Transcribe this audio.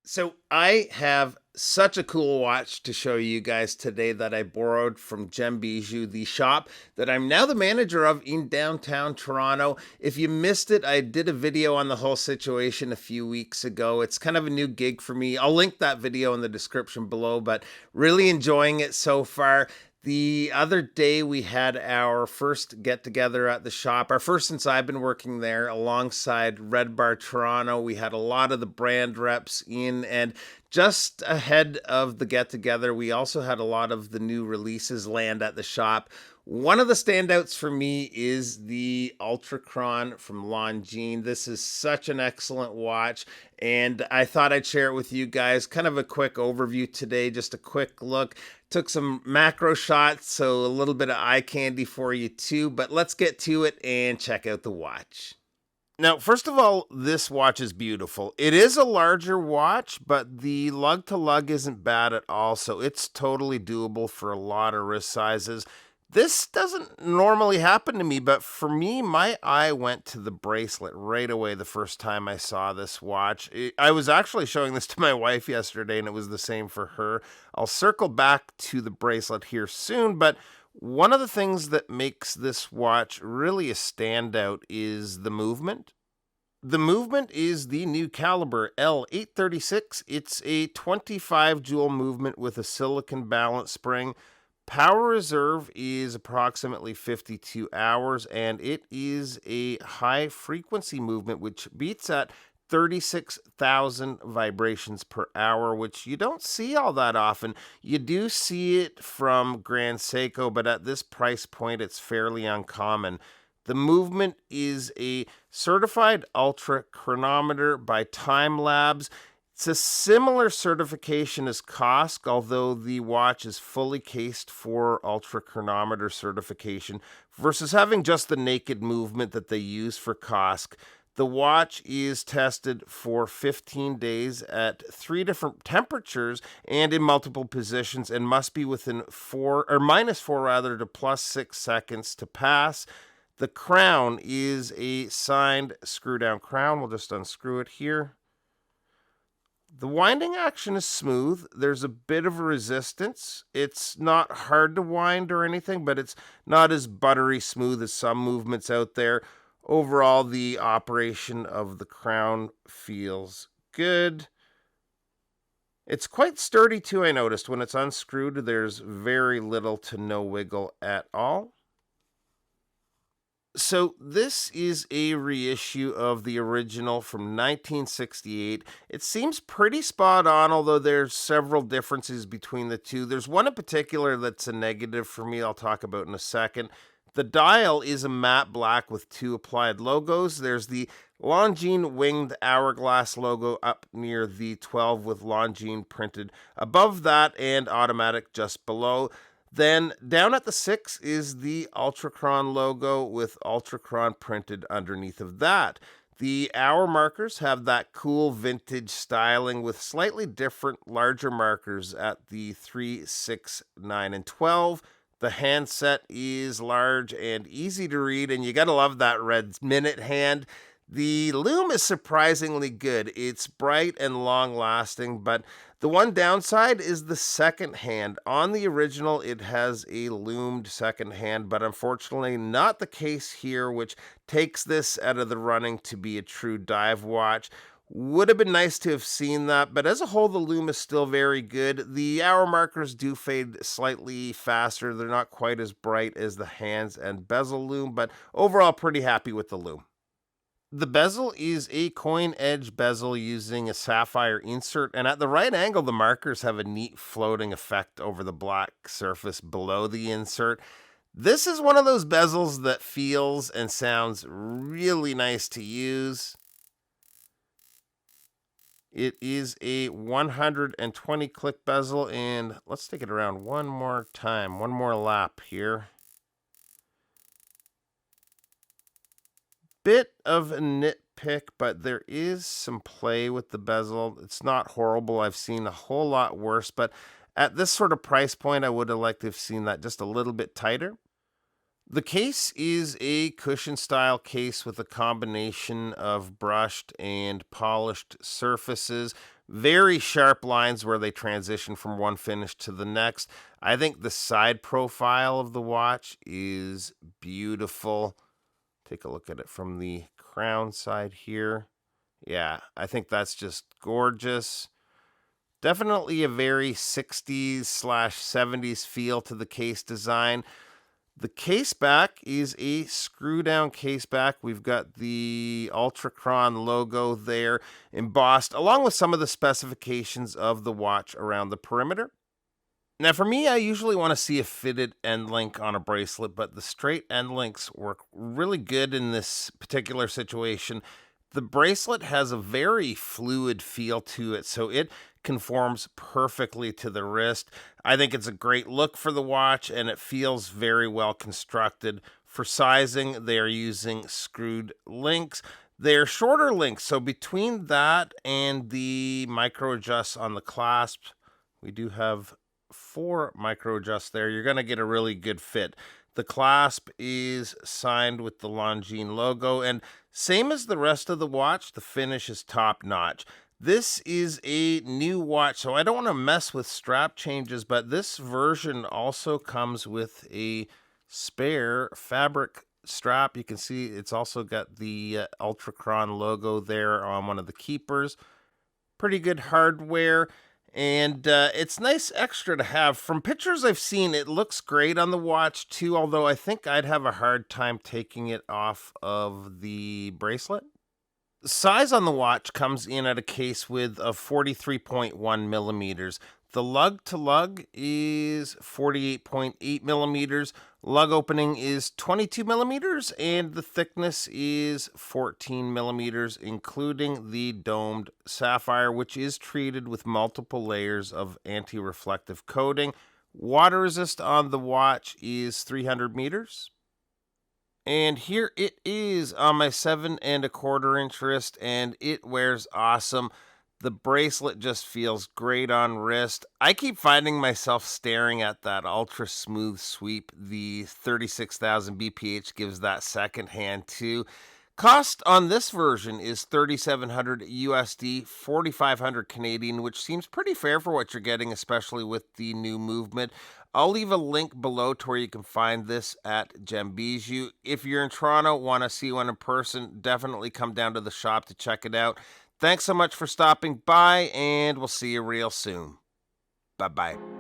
So I have such a cool watch to show you guys today that I borrowed from Gem Bijou, the shop that I'm now the manager of in downtown Toronto. If you missed it, I did a video on the whole situation a few weeks ago. It's kind of a new gig for me. I'll link that video in the description below, but really enjoying it so far. The other day, we had our first get together at the shop, our first since I've been working there alongside Red Bar Toronto. We had a lot of the brand reps in, and just ahead of the get together, we also had a lot of the new releases land at the shop. One of the standouts for me is the Ultra-Chron from Longines. This is such an excellent watch, and I thought I'd share it with you guys. Kind of a quick overview today, just a quick look. Took some macro shots, so a little bit of eye candy for you too, but let's get to it and check out the watch. Now, first of all, this watch is beautiful. It is a larger watch, but the lug to lug isn't bad at all, so it's totally doable for a lot of wrist sizes. This doesn't normally happen to me, but for me, my eye went to the bracelet right away the first time I saw this watch. I was actually showing this to my wife yesterday, and it was the same for her. I'll circle back to the bracelet here soon, but one of the things that makes this watch really a standout is the movement. The movement is the new caliber L836. It's a 25 jewel movement with a silicon balance spring. Power reserve is approximately 52 hours, and it is a high frequency movement, which beats at 36,000 vibrations per hour, which you don't see all that often. You do see it from Grand Seiko, but at this price point, it's fairly uncommon. The movement is a certified ultra chronometer by Time Labs. It's a similar certification as COSC, although the watch is fully cased for ultra chronometer certification versus having just the naked movement that they use for COSC. The watch is tested for 15 days at 3 different temperatures and in multiple positions and must be within 4 or -4 rather to +6 seconds to pass. The crown is a signed screw down crown. We'll just unscrew it here. The winding action is smooth. There's a bit of a resistance. It's not hard to wind or anything, but it's not as buttery smooth as some movements out there. Overall, the operation of the crown feels good. It's quite sturdy too, I noticed. When it's unscrewed, there's very little to no wiggle at all. So this is a reissue of the original from 1968. It seems pretty spot on, although there's several differences between the two. There's one in particular that's a negative for me I'll talk about in a second. The dial is a matte black with 2 applied logos. There's the Longines winged hourglass logo up near the 12 with Longines printed above that and automatic just below. Then down at the 6 is the Ultra-Chron logo with Ultra-Chron printed underneath of that. The hour markers have that cool vintage styling with slightly different larger markers at the 3, 6, 9, and 12. The handset is large and easy to read, and you gotta love that red minute hand. The loom is surprisingly good. It's bright and long-lasting, but the one downside is the second hand. On the original, it has a loomed second hand, but unfortunately not the case here, which takes this out of the running to be a true dive watch. Would have been nice to have seen that, but as a whole, the loom is still very good. The hour markers do fade slightly faster. They're not quite as bright as the hands and bezel loom, but overall pretty happy with the loom. The bezel is a coin edge bezel using a sapphire insert, and at the right angle, the markers have a neat floating effect over the black surface below the insert. This is one of those bezels that feels and sounds really nice to use. It is a 120 click bezel, and let's take it around one more time, one more lap here. Bit of a nitpick, but there is some play with the bezel. It's not horrible. I've seen a whole lot worse, but at this sort of price point, I would have liked to have seen that just a little bit tighter. The case is a cushion style case with a combination of brushed and polished surfaces. Very sharp lines where they transition from one finish to the next. I think the side profile of the watch is beautiful. Take a look at it from the crown side here. Yeah, I think that's just gorgeous. Definitely a very 60s/70s feel to the case design. The case back is a screw down case back. We've got the Ultra-Chron logo there embossed, along with some of the specifications of the watch around the perimeter. Now, for me, I usually want to see a fitted end link on a bracelet, but the straight end links work really good in this particular situation. The bracelet has a very fluid feel to it, so it conforms perfectly to the wrist. I think it's a great look for the watch, and it feels very well constructed. For sizing, they are using screwed links. They're shorter links, so between that and the micro adjusts on the clasp, we do have 4 micro adjusts there. You're going to get a really good fit. The clasp is signed with the Longines logo, and same as the rest of the watch, the finish is top notch. This is a new watch, so I don't want to mess with strap changes, but this version also comes with a spare fabric strap. You can see it's also got the Ultra-Chron logo there on one of the keepers. Pretty good hardware. And it's nice extra to have. From pictures I've seen, it looks great on the watch too, although I think I'd have a hard time taking it off of the bracelet. The size on the watch comes in at a case width of 43.1 millimeters. The lug to lug is 48.8 millimeters. Lug opening is 22 millimeters, and the thickness is 14 millimeters, including the domed sapphire, which is treated with multiple layers of anti-reflective coating. Water resist on the watch is 300 meters. And here it is on my 7¼ inch wrist, and it wears awesome. The bracelet just feels great on wrist. I keep finding myself staring at that ultra smooth sweep. The 36,000 BPH gives that second hand too. Cost on this version is $3,700 USD, 4,500 Canadian, which seems pretty fair for what you're getting, especially with the new movement. I'll leave a link below to where you can find this at Gem Bijou. If you're in Toronto, want to see one in person, definitely come down to the shop to check it out. Thanks so much for stopping by, and we'll see you real soon. Bye-bye.